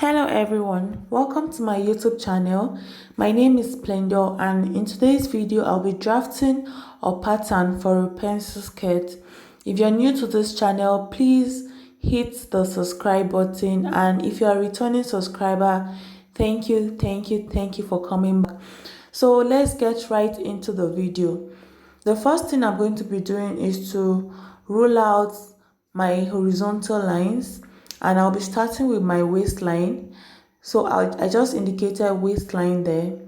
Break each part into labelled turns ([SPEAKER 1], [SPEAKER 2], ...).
[SPEAKER 1] Hello everyone, welcome to my YouTube channel. My name is Splendor and in today's video I'll be drafting a pattern for a pencil skirt. If you're new to this channel, please hit the subscribe button, and if you're a returning subscriber, thank you for coming back. So let's get right into the video. The first thing I'm going to be doing is to rule out my horizontal lines, and I'll be starting with my waistline. So I just indicated waistline there.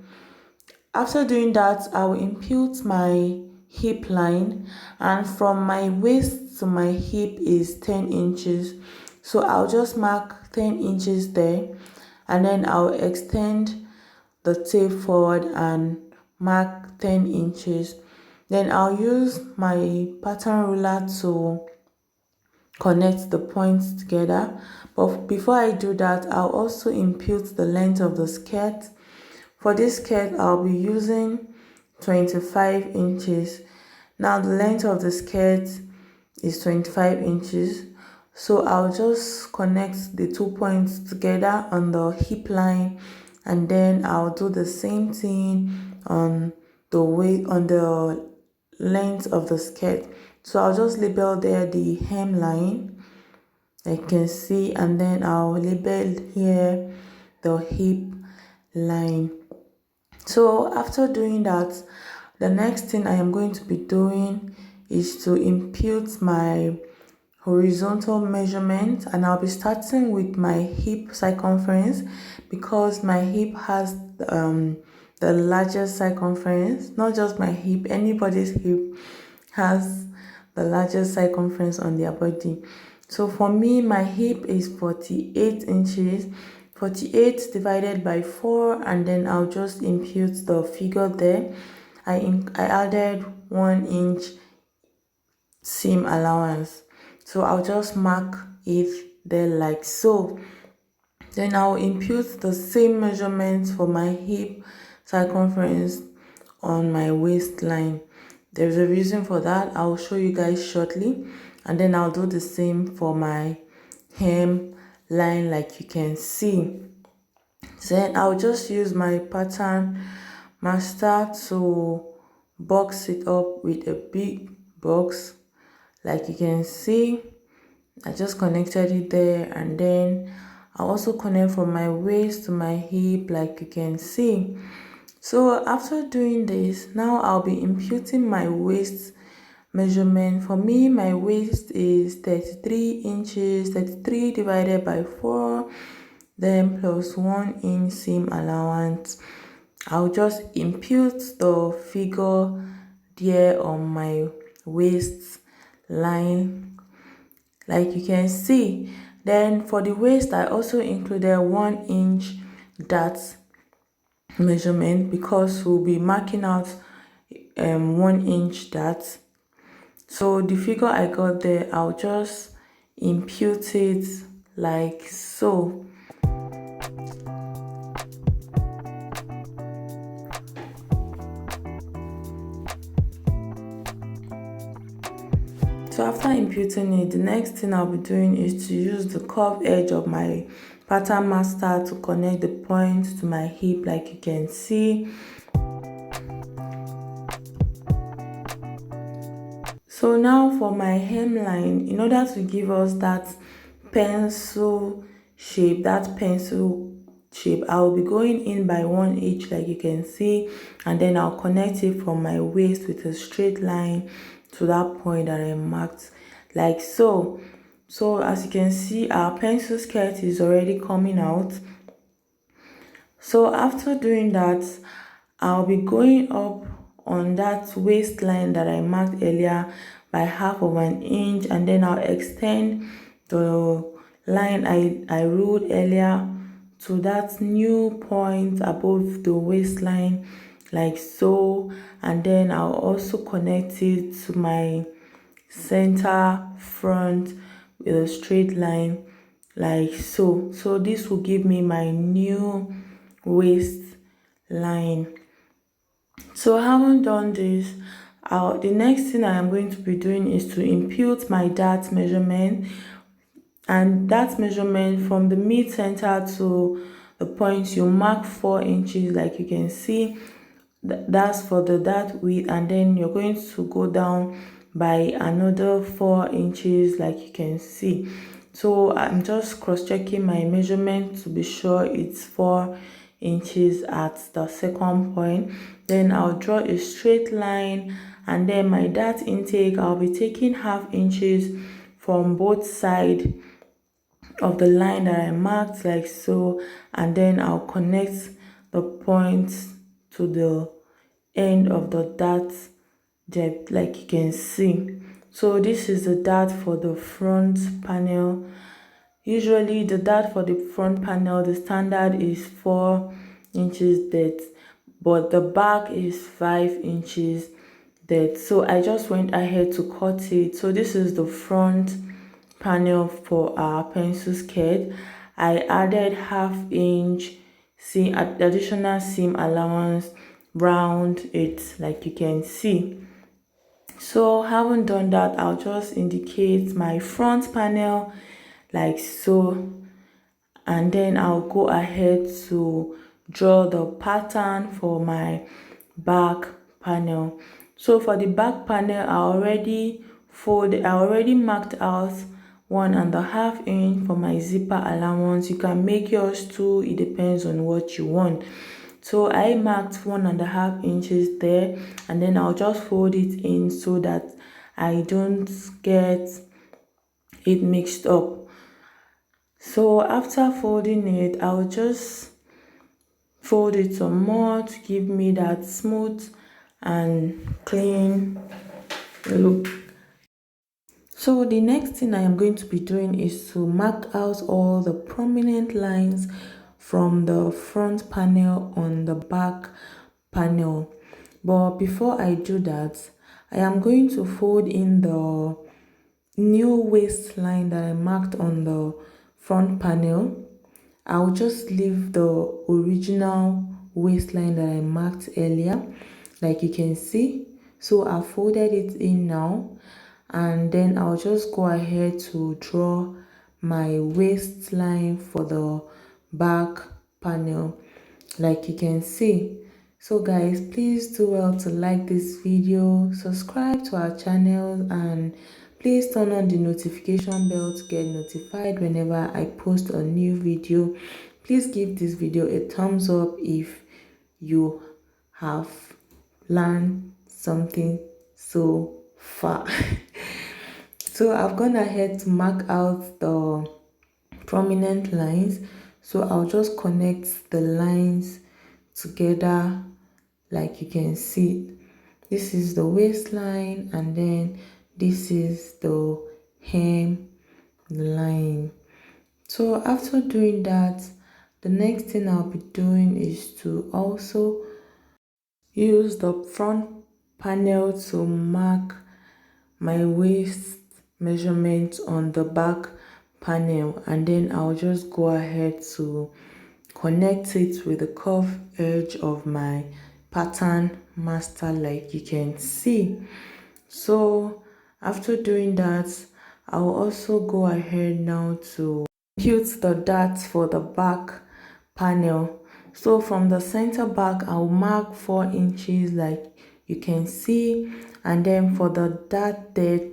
[SPEAKER 1] After doing that, I will impute my hip line, and from my waist to my hip is 10 inches. So I'll just mark 10 inches there, and then I'll extend the tape forward and mark 10 inches. Then I'll use my pattern ruler to connect the points together. But before I do that, I'll also impute the length of the skirt. For this skirt, I'll be using 25 inches. Now the length of the skirt is 25 inches. So I'll just connect the 2 points together on the hip line, and then I'll do the same thing on the length of the skirt. So I'll just label there the hemline, I can see, and then I'll label here the hip line. So after doing that, the next thing I am going to be doing is to impute my horizontal measurement, and I'll be starting with my hip circumference because my hip has the largest circumference. Not just my hip, anybody's hip has the largest circumference on their body. So for me, my hip is 48 inches. 48 divided by 4, and then I'll just impute the figure there. I added 1 inch seam allowance, so I'll just mark it there like so. Then I'll impute the same measurements for my hip circumference on my waistline. There's a reason for that. I'll show you guys shortly, and then I'll do the same for my hem line like you can see. Then I'll just use my pattern master to box it up with a big box like you can see. I just connected it there, and then I also connect from my waist to my hip like you can see. So after doing this, now I'll be imputing my waist measurement. For me, my waist is 33 inches. 33 divided by 4, then plus 1 inch seam allowance. I'll just impute the figure there on my waist line like you can see. Then for the waist, I also included 1 inch dart measurement because we'll be marking out 1 inch dart. So the figure I got there, I'll just impute it like so. So after imputing it, the next thing I'll be doing is to use the curved edge of my pattern master to connect the points to my hip like you can see. So now for my hemline, in order to give us that pencil shape, I'll be going in by 1 inch like you can see, and then I'll connect it from my waist with a straight line to that point that I marked like so. So as you can see, our pencil skirt is already coming out. So after doing that, I'll be going up on that waistline that I marked earlier by half of an inch, and then I'll extend the line I ruled earlier to that new point above the waistline like so, and then I'll also connect it to my center front with a straight line like so. So this will give me my new waistline. So having done this, the next thing I am going to be doing is to impute my dart measurement and that measurement from the mid center to the point, you mark 4 inches. Like you can see, that's for the that width, and then you're going to go down by another 4 inches, like you can see. So I'm just cross-checking my measurement to be sure it's 4 inches at the second point. Then I'll draw a straight line, and then my dart intake, I'll be taking ½ inches from both sides of the line that I marked, like so, and then I'll connect the points to the end of the dart depth, like you can see. So this is the dart for the front panel. Usually the dart for the front panel, the standard is 4 inches depth, but the back is 5 inches depth. So I just went ahead to cut it. So this is the front panel for our pencil skirt. I added ½ inch seam, additional seam allowance round it, like you can see. So having done that, I'll just indicate my front panel like so, and then I'll go ahead to draw the pattern for my back panel. So for the back panel, I already marked out 1.5 inch for my zipper allowance. You can make yours too, it depends on what you want. So I marked 1.5 inches there, and then I'll just fold it in so that I don't get it mixed up. So after folding it, I'll just fold it some more to give me that smooth and clean look. So the next thing I am going to be doing is to mark out all the prominent lines from the front panel on the back panel. But before I do that, I am going to fold in the new waistline that I marked on the front panel. I'll just leave the original waistline that I marked earlier, like you can see. So I folded it in now, and then I'll just go ahead to draw my waistline for the back panel, like you can see. So guys, please do well to like this video, subscribe to our channel, and please turn on the notification bell to get notified whenever I post a new video. Please give this video a thumbs up if you have learned something so far. So I've gone ahead to mark out the prominent lines. So I'll just connect the lines together, like you can see. This is the waistline, and then this is the hem line. So after doing that, the next thing I'll be doing is to also use the front panel to mark my waist measurement on the back panel, and then I'll just go ahead to connect it with the curved edge of my pattern master, like you can see. So after doing that, I'll also go ahead now to compute the darts for the back panel. So from the center back, I'll mark 4 inches, like you can see, and then for the dart depth,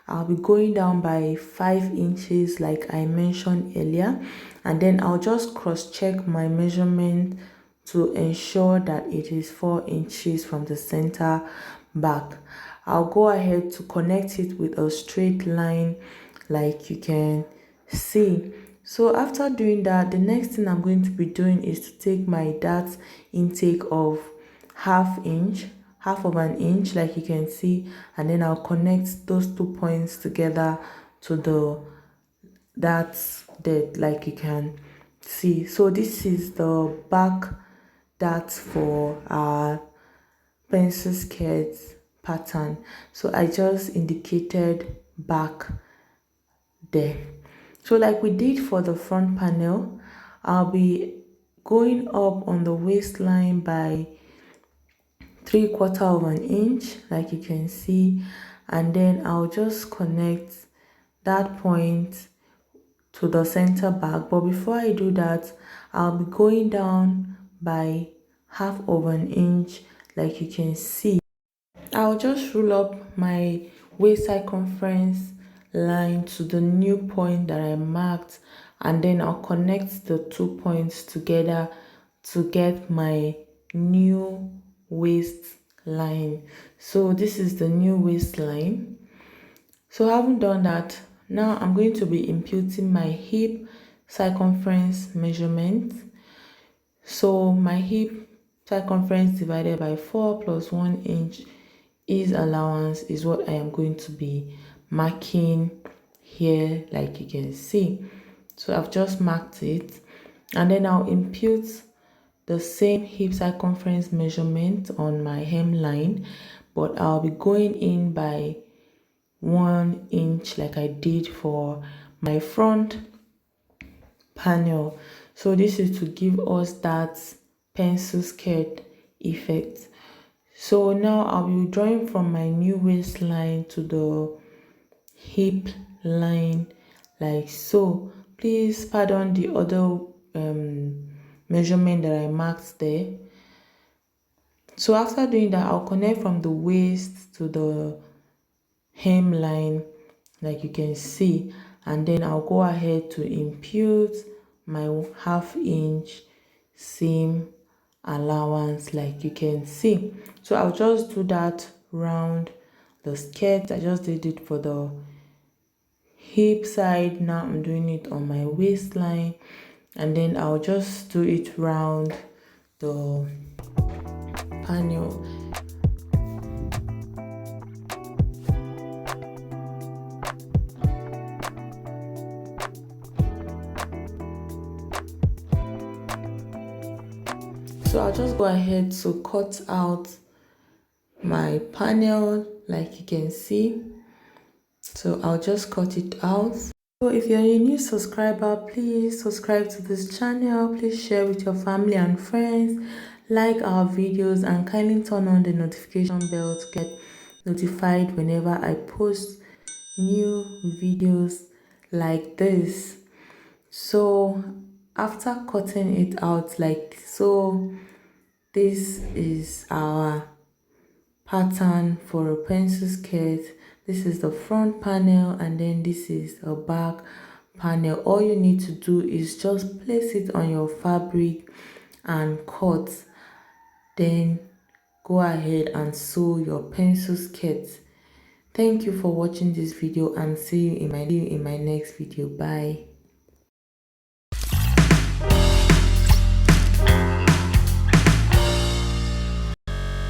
[SPEAKER 1] I'll be going down by 5 inches, like I mentioned earlier, and then I'll just cross check my measurement to ensure that it is 4 inches from the center back. I'll go ahead to connect it with a straight line, like you can see. So after doing that, the next thing I'm going to be doing is to take my dart intake of half of an inch, like you can see, and then I'll connect those 2 points together to the dart depth, like you can see. So this is the back dart for our pencil skirt pattern. So I just indicated back there. So like we did for the front panel, I'll be going up on the waistline by 3/4 of an inch, like you can see, and then I'll just connect that point to the center back. But before I do that, I'll be going down by half of an inch, like you can see. I'll just roll up my waist circumference line to the new point that I marked, and then I'll connect the 2 points together to get my new waistline. So this is the new waistline. So having done that, now I'm going to be imputing my hip circumference measurement. So my hip circumference divided by 4 plus 1 inch is allowance is what I am going to be marking here, like you can see. So I've just marked it, and then I'll impute the same hip circumference measurement on my hemline, but I'll be going in by 1 inch like I did for my front panel. So this is to give us that pencil skirt effect. So now I'll be drawing from my new waistline to the hip line, like so. Please pardon the other measurement that I marked there. So after doing that, I'll connect from the waist to the hemline, like you can see, and then I'll go ahead to impute my ½ inch seam allowance, like you can see. So I'll just do that round the skirt. I just did it for the hip side. Now I'm doing it on my waistline, and then I'll just do it round the panel. So I'll just go ahead to cut out my panel, like you can see. So I'll just cut it out. So if you're a new subscriber, please subscribe to this channel. Please share with your family and friends, like our videos, and kindly turn on the notification bell to get notified whenever I post new videos like this. So after cutting it out like so, this is our pattern for a pencil skirt. This is the front panel, and then this is a back panel. All you need to do is just place it on your fabric and cut, then go ahead and sew your pencil skirt. Thank you for watching this video, and see you in my next video. Bye.